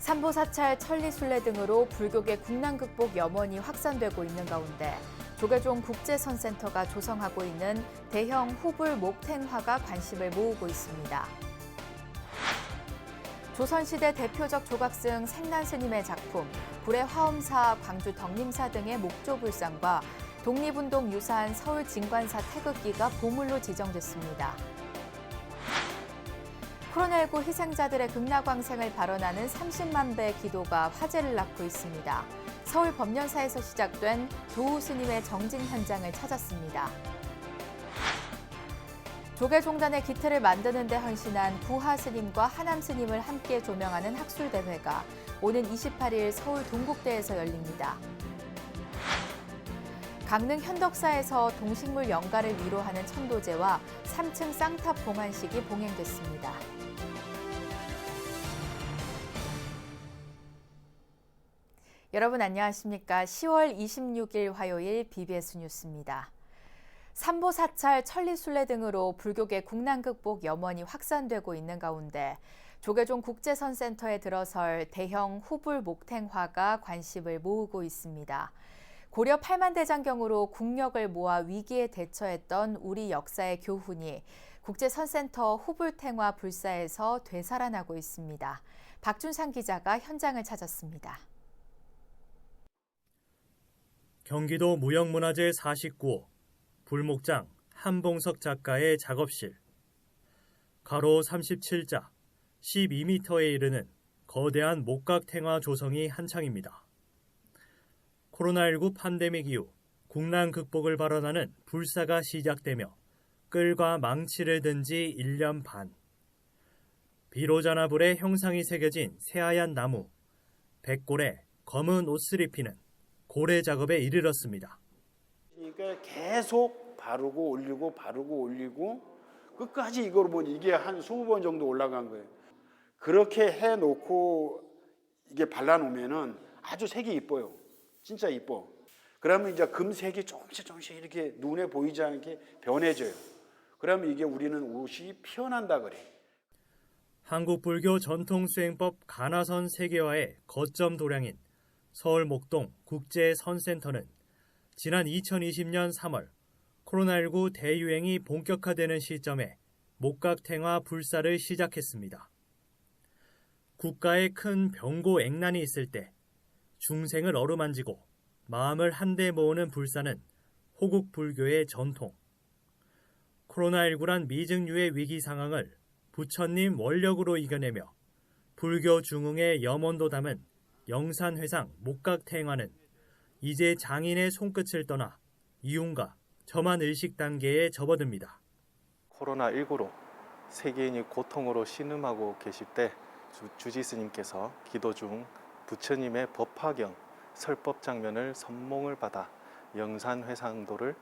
삼보사찰, 천리순례 등으로 불교계 국난극복 염원이 확산되고 있는 가운데 조계종 국제선센터가 조성하고 있는 대형 후불 목탱화가 관심을 모으고 있습니다. 조선시대 대표적 조각승 생난스님의 작품, 불의 화엄사, 광주 덕림사 등의 목조불상과 독립운동 유산 서울 진관사 태극기가 보물로 지정됐습니다. 코로나19 희생자들의 극락광생을 발언하는 30만 배의 기도가 화제를 낳고 있습니다. 서울 법련사에서 시작된 도우 스님의 정진 현장을 찾았습니다. 조계종단의 기틀을 만드는 데 헌신한 부하 스님과 하남 스님을 함께 조명하는 학술대회가 오는 28일 서울 동국대에서 열립니다. 강릉 현덕사에서 동식물 영가를 위로하는 천도제와 3층 쌍탑 봉안식이 봉행됐습니다. 여러분 안녕하십니까? 10월 26일 화요일 BBS 뉴스입니다. 삼보사찰, 천리순례 등으로 불교계 국난극복 염원이 확산되고 있는 가운데 조계종 국제선센터에 들어설 대형 후불 목탱화가 관심을 모으고 있습니다. 고려 8만 대장경으로 국력을 모아 위기에 대처했던 우리 역사의 교훈이 국제선센터 후불탱화 불사에서 되살아나고 있습니다. 박준상 기자가 현장을 찾았습니다. 경기도 무형문화재 49호 불목장 한봉석 작가의 작업실. 가로 37자, 12m에 이르는 거대한 목각탱화 조성이 한창입니다. 코로나19 팬데믹 이후 국난 극복을 발언하는 불사가 시작되며 끌과 망치를 든 지 1년 반. 비로자나불의 형상이 새겨진 새하얀 나무, 백골에 검은 옷을 입히는 고래 작업에 이르렀습니다. 그러니까 계속 바르고 올리고 끝까지 이걸 보니 이게 한 20번 정도 올라간 거예요. 그렇게 해놓고 이게 발라놓으면은 아주 색이 이뻐요. 진짜 이뻐. 그러면 이제 금색이 조금씩 이렇게 눈에 보이지 않게 변해져요. 그러면 이게 우리는 옷이 피어난다 그래. 한국불교 전통수행법 가나선 세계화의 거점 도량인 서울 목동 국제선센터는 지난 2020년 3월 코로나19 대유행이 본격화되는 시점에 목각탱화 불사를 시작했습니다. 국가에 큰 병고액난이 있을 때 중생을 어루만지고 마음을 한데 모으는 불사는 호국 불교의 전통. 코로나19란 미증유의 위기 상황을 부처님 원력으로 이겨내며 불교 중흥의 염원도 담은 영산회상 목각탱화는 이제 장인의 손끝을 떠나 이윤과 저만 의식 단계에 접어듭니다. 코로나19로 세계인이 고통으로 신음하고 계실 때 주지 스님께서 기도 중 부처님의 법화경 설법 장면을 선몽을 받아 영산회상도를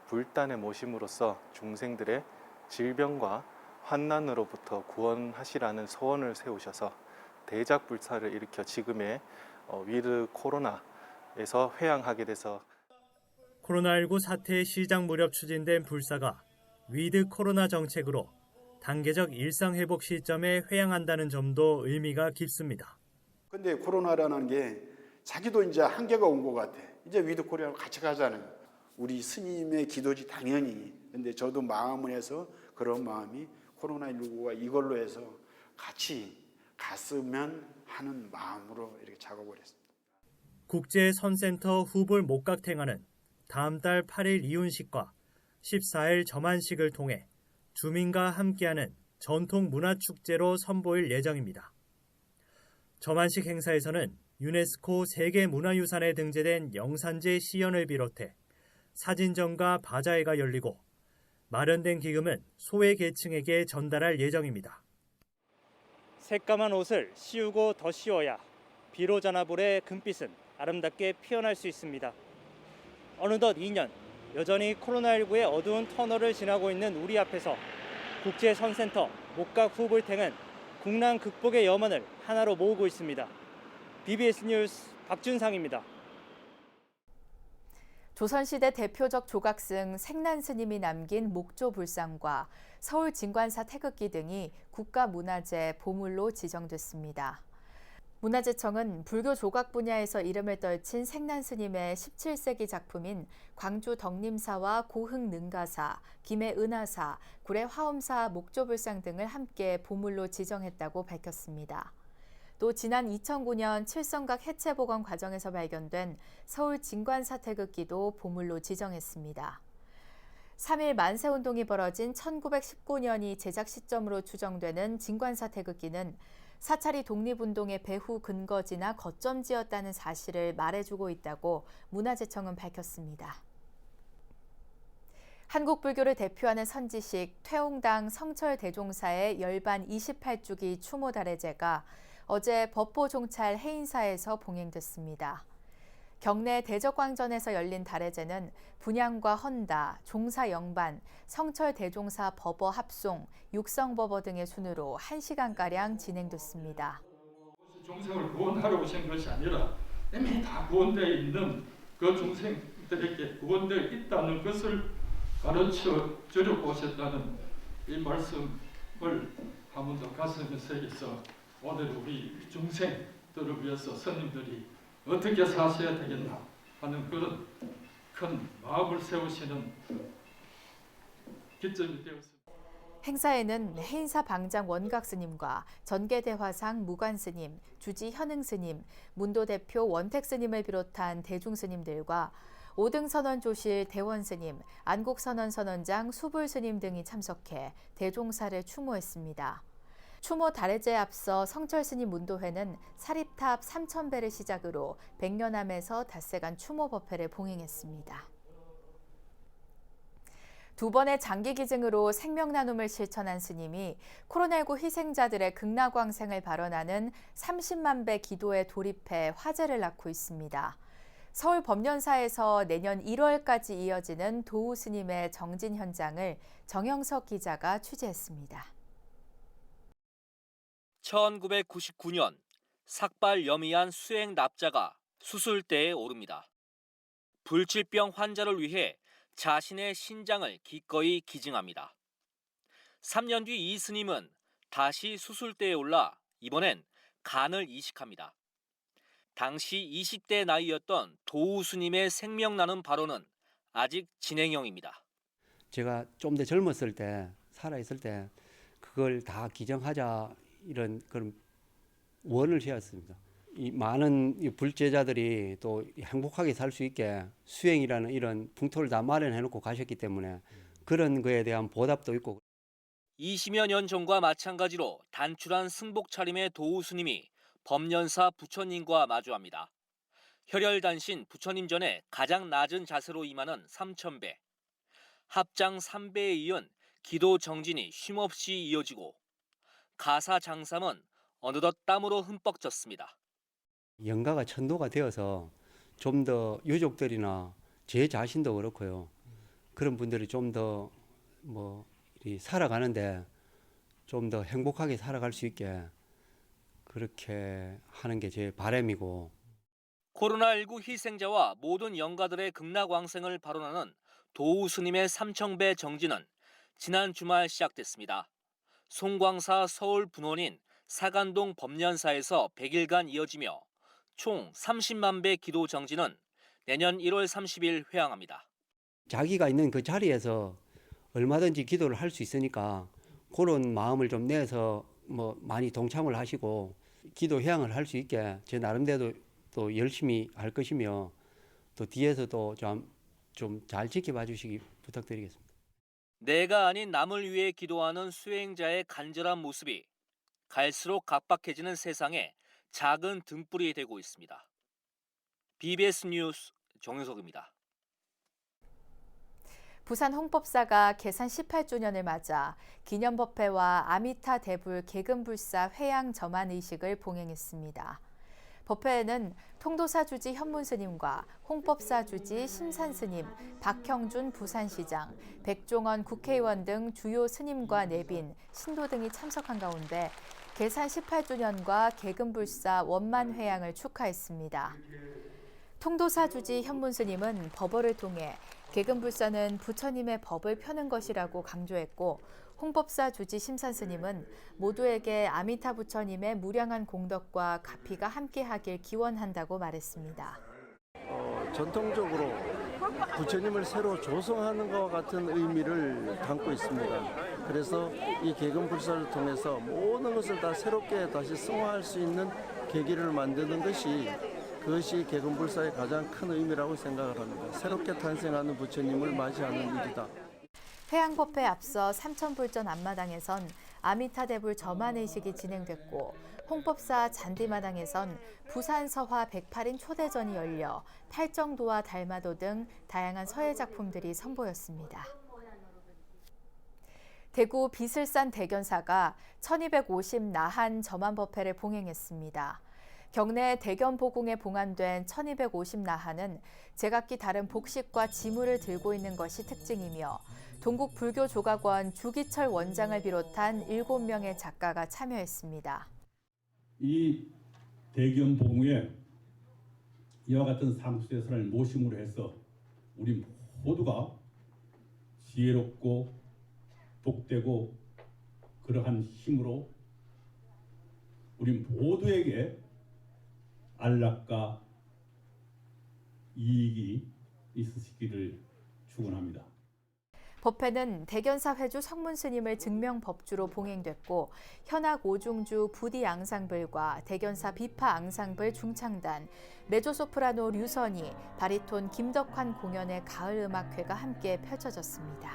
불단에 모심으로써 중생들의 질병과 환난으로부터 구원하시라는 소원을 세우셔서 대작불사를 일으켜 지금의 위드 코로나에서 회양하게 돼서 코로나19 사태 시작 무렵 추진된 불사가 위드 코로나 정책으로 단계적 일상회복 시점에 회양한다는 점도 의미가 깊습니다. 근데 코로나라는 게 자기도 이제 한계가 온 것 같아. 이제 위드 코리아로 같이 가자는 우리 스님의 기도지 당연히. 근데 저도 마음을 해서 그런 마음이 코로나19가 이걸로 해서 같이 갔으면 하는 마음으로 이렇게 작업을 했습니다. 국제선센터 후불 목각탱화는 다음 달 8일 이윤식과 14일 점안식을 통해 주민과 함께하는 전통문화축제로 선보일 예정입니다. 점안식 행사에서는 유네스코 세계문화유산에 등재된 영산제 시연을 비롯해 사진전과 바자회가 열리고 마련된 기금은 소외계층에게 전달할 예정입니다. 새까만 옷을 씌우고 더 씌워야 비로자나불의 금빛은 아름답게 피어날 수 있습니다. 어느덧 2년, 여전히 코로나19의 어두운 터널을 지나고 있는 우리 앞에서 국제선센터 목각 후불탱은 국난 극복의 염원을 하나로 모으고 있습니다. BBS 뉴스 박준상입니다. 조선시대 대표적 조각승 생난스님이 남긴 목조불상과 서울 진관사 태극기 등이 국가문화재 보물로 지정됐습니다. 문화재청은 불교 조각 분야에서 이름을 떨친 생난스님의 17세기 작품인 광주 덕림사와 고흥 능가사, 김해 은하사, 구례 화엄사 목조불상 등을 함께 보물로 지정했다고 밝혔습니다. 또 지난 2009년 칠성각 해체복원 과정에서 발견된 서울 진관사 태극기도 보물로 지정했습니다. 3일 만세운동이 벌어진 1919년이 제작 시점으로 추정되는 진관사 태극기는 사찰이 독립운동의 배후 근거지나 거점지였다는 사실을 말해주고 있다고 문화재청은 밝혔습니다. 한국 불교를 대표하는 선지식 퇴홍당 성철대종사의 열반 28주기 추모달해제가 어제 법보종찰 해인사에서 봉행됐습니다. 경내 대적광전에서 열린 달해제는 분향과 헌다, 종사 영반, 성철 대종사 법어 합송, 육성법어 등의 순으로 1시간가량 진행됐습니다. 중생을 구원하러 오신 것이 아니라 이미 다 구원되어 있는 그 중생들에게 구원되어 있다는 것을 가르쳐 주려고 오셨다는 이 말씀을 한 번 더 가슴에 새겨서 오늘 우리 중생들을 위해서 스님들이 어떻게 사셔야 되겠나 하는 그런 큰 마음을 세우시는 기점이 되었습니다. 행사에는 해인사 방장 원각 스님과 전계대화상 무관 스님, 주지 현흥 스님, 문도 대표 원택 스님을 비롯한 대중 스님들과 5등 선원 조실 대원 스님, 안국 선원 선원장 수불 스님 등이 참석해 대종사를 추모했습니다. 추모 달해제에 앞서 성철 스님 문도회는 사립탑 3000배를 시작으로 백년암에서 닷새간 추모 법회를 봉행했습니다. 두 번의 장기 기증으로 생명 나눔을 실천한 스님이 코로나19 희생자들의 극락광생을 발언하는 30만 배 기도에 돌입해 화제를 낳고 있습니다. 서울 법련사에서 내년 1월까지 이어지는 도우 스님의 정진 현장을 정영석 기자가 취재했습니다. 1999년 삭발 여미한 수행 납자가 수술대에 오릅니다. 불치병 환자를 위해 자신의 신장을 기꺼이 기증합니다. 3년 뒤 이 스님은 다시 수술대에 올라 이번엔 간을 이식합니다. 당시 20대 나이였던 도우 스님의 생명 나눔 발언은 아직 진행형입니다. 제가 좀 더 젊었을 때, 살아있을 때 그걸 다 기증하자 이런 그런 원을 세웠습니다. 이 많은 불제자들이 또 행복하게 살 수 있게 수행이라는 이런 풍토를 다 마련해놓고 가셨기 때문에 그런 거에 대한 보답도 있고. 20여 년 전과 마찬가지로 단출한 승복 차림의 도우 스님이 법련사 부처님과 마주합니다. 혈혈단신 부처님 전에 가장 낮은 자세로 임하는 3000배. 합장 3배에 이은 기도 정진이 쉼없이 이어지고 가사 장삼은 어느덧 땀으로 흠뻑 젖습니다. 영가가 천도가 되어서 좀 더 유족들이나 제 자신도 그렇고요. 그런 분들이 좀 더 살아가는데 좀 더 행복하게 살아갈 수 있게 그렇게 하는 게 제 바람이고. 코로나19 희생자와 모든 영가들의 극락왕생을 발언하는 도우 스님의 3000배 정진은 지난 주말 시작됐습니다. 송광사 서울 분원인 사간동 법련사에서 100일간 이어지며 총 30만 배 기도 정진은 내년 1월 30일 회항합니다. 자기가 있는 그 자리에서 얼마든지 기도를 할 수 있으니까 그런 마음을 좀 내서 많이 동참을 하시고 기도 회항을 할 수 있게 제 나름대로 또 열심히 할 것이며 또 뒤에서도 좀 잘 지켜봐 주시기 부탁드리겠습니다. 내가 아닌 남을 위해 기도하는 수행자의 간절한 모습이 갈수록 각박해지는 세상에 작은 등불이 되고 있습니다. BBS 뉴스 정유석입니다. 부산 홍법사가 개산 18주년을 맞아 기념법회와 아미타 대불 개금불사 회양 점안 의식을 봉행했습니다. 법회에는 통도사 주지 현문스님과 홍법사 주지 심산스님, 박형준 부산시장, 백종원 국회의원 등 주요 스님과 내빈, 신도 등이 참석한 가운데 개산 18주년과 개금불사 원만회양을 축하했습니다. 통도사 주지 현문스님은 법어를 통해 계금불사는 부처님의 법을 펴는 것이라고 강조했고 홍법사 주지 심산 스님은 모두에게 아미타 부처님의 무량한 공덕과 가피가 함께하길 기원한다고 말했습니다. 전통적으로 부처님을 새로 조성하는 것과 같은 의미를 담고 있습니다. 그래서 이 계금불사를 통해서 모든 것을 다 새롭게 다시 승화할 수 있는 계기를 만드는 그것이 계금불사의 가장 큰 의미라고 생각을 합니다. 새롭게 탄생하는 부처님을 맞이하는 일이다. 회양법회에 앞서 삼천불전 앞마당에선 아미타대불 점안의식이 진행됐고 홍법사 잔디마당에선 부산서화 108인 초대전이 열려 팔정도와 달마도 등 다양한 서예 작품들이 선보였습니다. 대구 비슬산 대견사가 1250 나한 점안법회를 봉행했습니다. 경내 대견보궁에 봉안된 1250 나한은 제각기 다른 복식과 지물을 들고 있는 것이 특징이며 동국불교조각원 주기철 원장을 비롯한 7명의 작가가 참여했습니다. 이 대견보궁에 이와 같은 상수의 선을 모심으로 해서 우리 모두가 지혜롭고 복되고 그러한 힘으로 우리 모두에게 안락과 이익이 있으시기를 축원합니다. 법회는 대견사 회주 성문 스님을 증명법주로 봉행됐고 현악 오중주 부디 앙상블과 대견사 비파 앙상블 중창단, 메조소프라노 류선이, 바리톤 김덕환 공연의 가을 음악회가 함께 펼쳐졌습니다.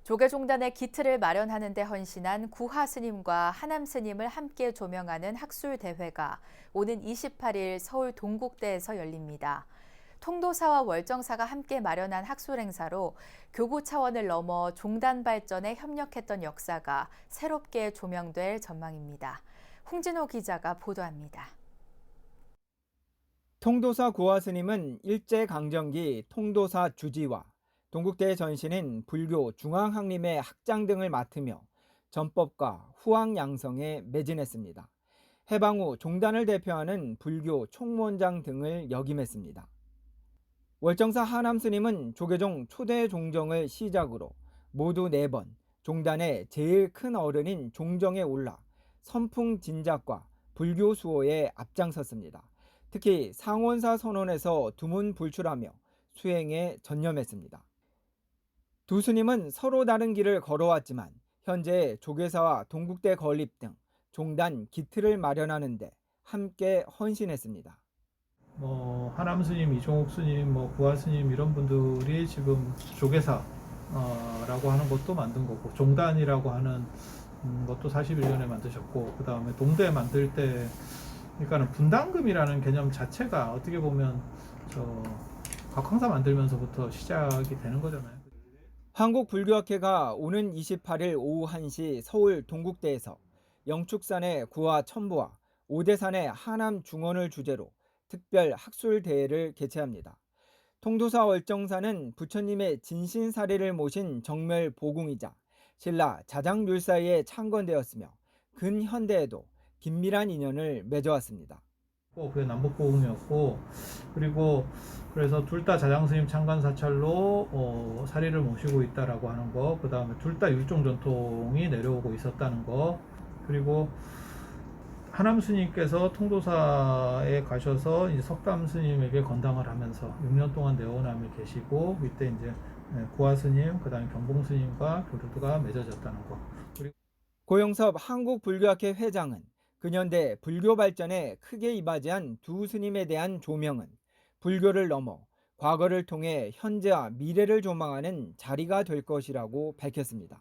조계종단의 기틀을 마련하는 데 헌신한 구하 스님과 하남 스님을 함께 조명하는 학술 대회가 오는 28일 서울 동국대에서 열립니다. 통도사와 월정사가 함께 마련한 학술 행사로 교구 차원을 넘어 종단 발전에 협력했던 역사가 새롭게 조명될 전망입니다. 홍진호 기자가 보도합니다. 통도사 구하 스님은 일제강점기 통도사 주지와 동국대의 전신인 불교 중앙학림의 학장 등을 맡으며 전법과 후학양성에 매진했습니다. 해방 후 종단을 대표하는 불교 총무원장 등을 역임했습니다. 월정사 하남 스님은 조계종 초대 종정을 시작으로 모두 4번 종단의 제일 큰 어른인 종정에 올라 선풍 진작과 불교 수호에 앞장섰습니다. 특히 상원사 선언에서 두문불출하며 수행에 전념했습니다. 두 스님은 서로 다른 길을 걸어왔지만 현재 조계사와 동국대 건립 등 종단 기틀을 마련하는 데 함께 헌신했습니다. 하남 스님, 이종옥 스님, 구하 스님 이런 분들이 지금 조계사라고 하는 것도 만든 거고 종단이라고 하는 것도 41년에 만드셨고 그 다음에 동대 만들 때 그러니까는 분당금이라는 개념 자체가 어떻게 보면 각황사 만들면서부터 시작이 되는 거잖아요. 한국불교학회가 오는 28일 오후 1시 서울 동국대에서 영축산의 구하 첨부와 오대산의 하남 중원을 주제로 특별 학술 대회를 개최합니다. 통도사 월정사는 부처님의 진신사례를 모신 정멸 보궁이자 신라 자장률사에 창건되었으며 근현대에도 긴밀한 인연을 맺어왔습니다. 그게 남북보궁이었고 그리고 그래서 둘 다 자장스님 창간 사찰로 사리를 모시고 있다라고 하는 거, 그 다음에 둘 다 율종 전통이 내려오고 있었다는 거, 그리고 하남 스님께서 통도사에 가셔서 이제 석담 스님에게 건당을 하면서 6년 동안 내원함에 계시고 이때 이제 구하 스님, 그 다음에 경봉 스님과 교류가 맺어졌다는 거. 그리고 고영섭 한국불교학회 회장은 근현대 불교 발전에 크게 이바지한 두 스님에 대한 조명은 불교를 넘어 과거를 통해 현재와 미래를 조망하는 자리가 될 것이라고 밝혔습니다.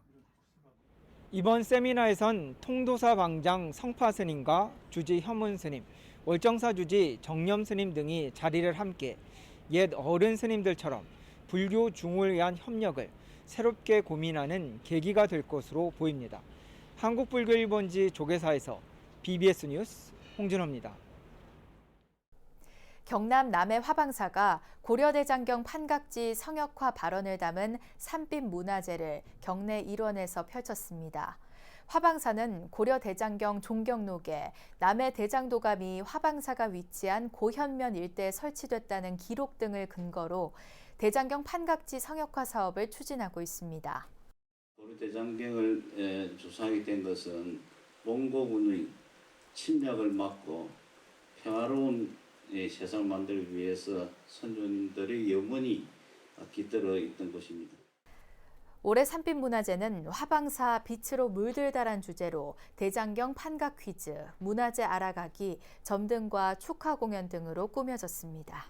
이번 세미나에선 통도사 방장 성파 스님과 주지 혐은 스님, 월정사 주지 정념 스님 등이 자리를 함께 옛 어른 스님들처럼 불교 중흥을 위한 협력을 새롭게 고민하는 계기가 될 것으로 보입니다. 한국불교 1번지 조계사에서 BBS 뉴스 홍진호입니다. 경남 남해 화방사가 고려대장경 판각지 성역화 발언을 담은 산빛 문화제를 경내 일원에서 펼쳤습니다. 화방사는 고려 대장경 종경록에 남해 대장도감이 화방사가 위치한 고현면 일대에 설치됐다는 기록 등을 근거로 대장경 판각지 성역화 사업을 추진하고 있습니다. 고려 대장경을 조성하게 된 것은 몽고군의 침략을 막고 평화로운 세상을 만들기 위해서 선조님들이 영원히 깃들어 있던 곳입니다. 올해 산빛문화제는 화방사 빛으로 물들다란 주제로 대장경 판각 퀴즈, 문화재 알아가기, 점등과 축하 공연 등으로 꾸며졌습니다.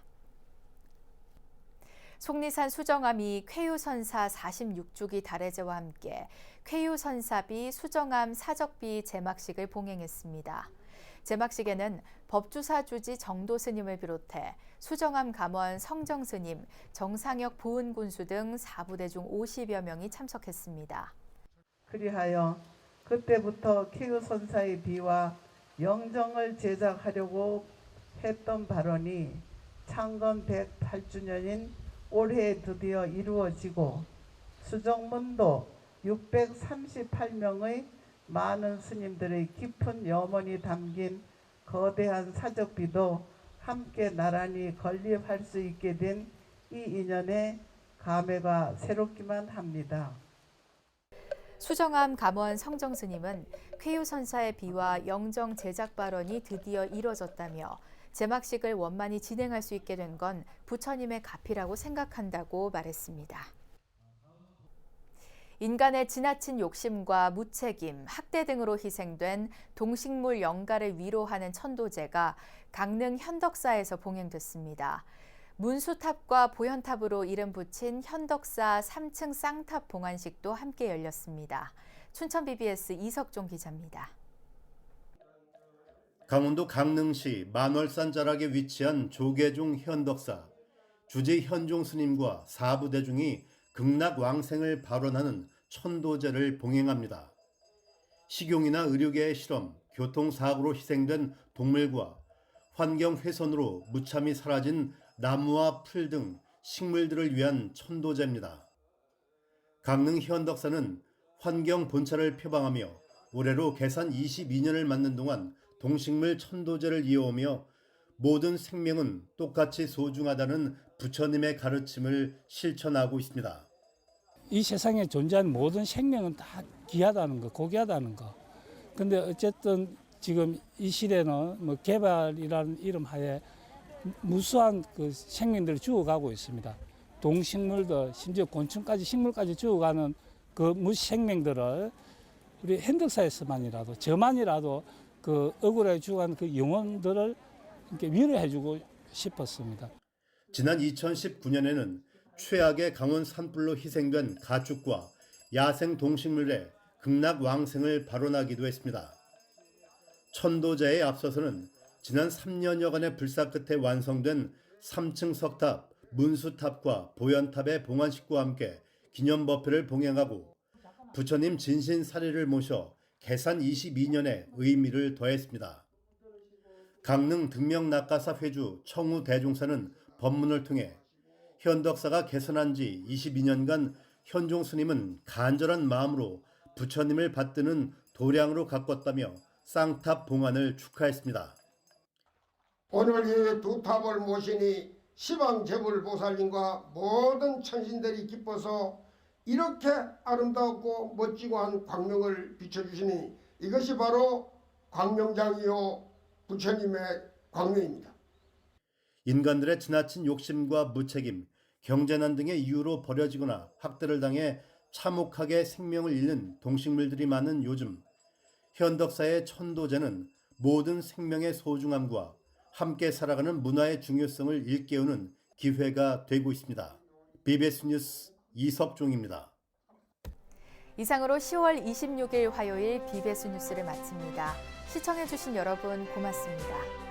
속리산 수정암이 쾌유선사 46주기 달해제와 함께 쾌유선사비 수정암 사적비 제막식을 봉행했습니다. 제막식에는 법주사 주지 정도 스님을 비롯해 수정암 감원 성정 스님, 정상혁 보은군수 등 4부대 중 50여 명이 참석했습니다. 그리하여 그때부터 쾌유선사의 비와 영정을 제작하려고 했던 발언이 창건 108주년인 올해 드디어 이루어지고 수정문도 638명의 많은 스님들의 깊은 염원이 담긴 거대한 사적비도 함께 나란히 건립할 수 있게 된 이 인연에 감회가 새롭기만 합니다. 수정암 감원 성정 스님은 쾌유선사의 비와 영정 제작 발언이 드디어 이뤄졌다며 제막식을 원만히 진행할 수 있게 된 건 부처님의 가피라고 생각한다고 말했습니다. 인간의 지나친 욕심과 무책임, 학대 등으로 희생된 동식물 영가를 위로하는 천도제가 강릉 현덕사에서 봉행됐습니다. 문수탑과 보현탑으로 이름 붙인 현덕사 3층 쌍탑 봉안식도 함께 열렸습니다. 춘천 BBS 이석종 기자입니다. 강원도 강릉시 만월산 자락에 위치한 조계종 현덕사, 주지 현종 스님과 4부 대중이 극락왕생을 발언하는 천도제를 봉행합니다. 식용이나 의료계의 실험, 교통사고로 희생된 동물과 환경 훼손으로 무참히 사라진 나무와 풀 등 식물들을 위한 천도제입니다. 강릉 현덕사는 환경 본차를 표방하며 올해로 개산 22년을 맞는 동안 동식물 천도제를 이어오며 모든 생명은 똑같이 소중하다는 부처님의 가르침을 실천하고 있습니다. 이 세상에 존재하는 모든 생명은 다 귀하다는 거, 고귀하다는 거. 근데 어쨌든 지금 이 시대는 뭐 개발이라는 이름 하에 무수한 그 생명들을 죽어가고 있습니다. 동식물도 심지어 곤충까지 식물까지 죽어가는 그 무생명들을 우리 현덕사에서만이라도 저만이라도 그 억울하게 죽어가는 그 영혼들을 이렇게 위로해주고 싶었습니다. 지난 2019년에는 최악의 강원 산불로 희생된 가축과 야생 동식물의 극락왕생을 발언하기도 했습니다. 천도제에 앞서서는 지난 3년여간의 불사 끝에 완성된 3층 석탑, 문수탑과 보현탑의 봉안식과 함께 기념법회를 봉행하고 부처님 진신사리를 모셔 개산 22년의 의미를 더했습니다. 강릉 등명낙가사 회주 청우 대종사는 법문을 통해 현덕사가 개선한 지 22년간 현종 스님은 간절한 마음으로 부처님을 받드는 도량으로 가꿨다며 쌍탑 봉안을 축하했습니다. 오늘 이 두 탑을 모시니 시방제불보살님과 모든 천신들이 기뻐서 이렇게 아름답고 멋지고 한 광명을 비춰주시니 이것이 바로 광명장이요 부처님의 광명입니다. 인간들의 지나친 욕심과 무책임, 경제난 등의 이유로 버려지거나 학대를 당해 참혹하게 생명을 잃는 동식물들이 많은 요즘 현덕사의 천도제는 모든 생명의 소중함과 함께 살아가는 문화의 중요성을 일깨우는 기회가 되고 있습니다. BBS 뉴스 이석종입니다. 이상으로 10월 26일 화요일 BBS 뉴스를 마칩니다. 시청해주신 여러분 고맙습니다.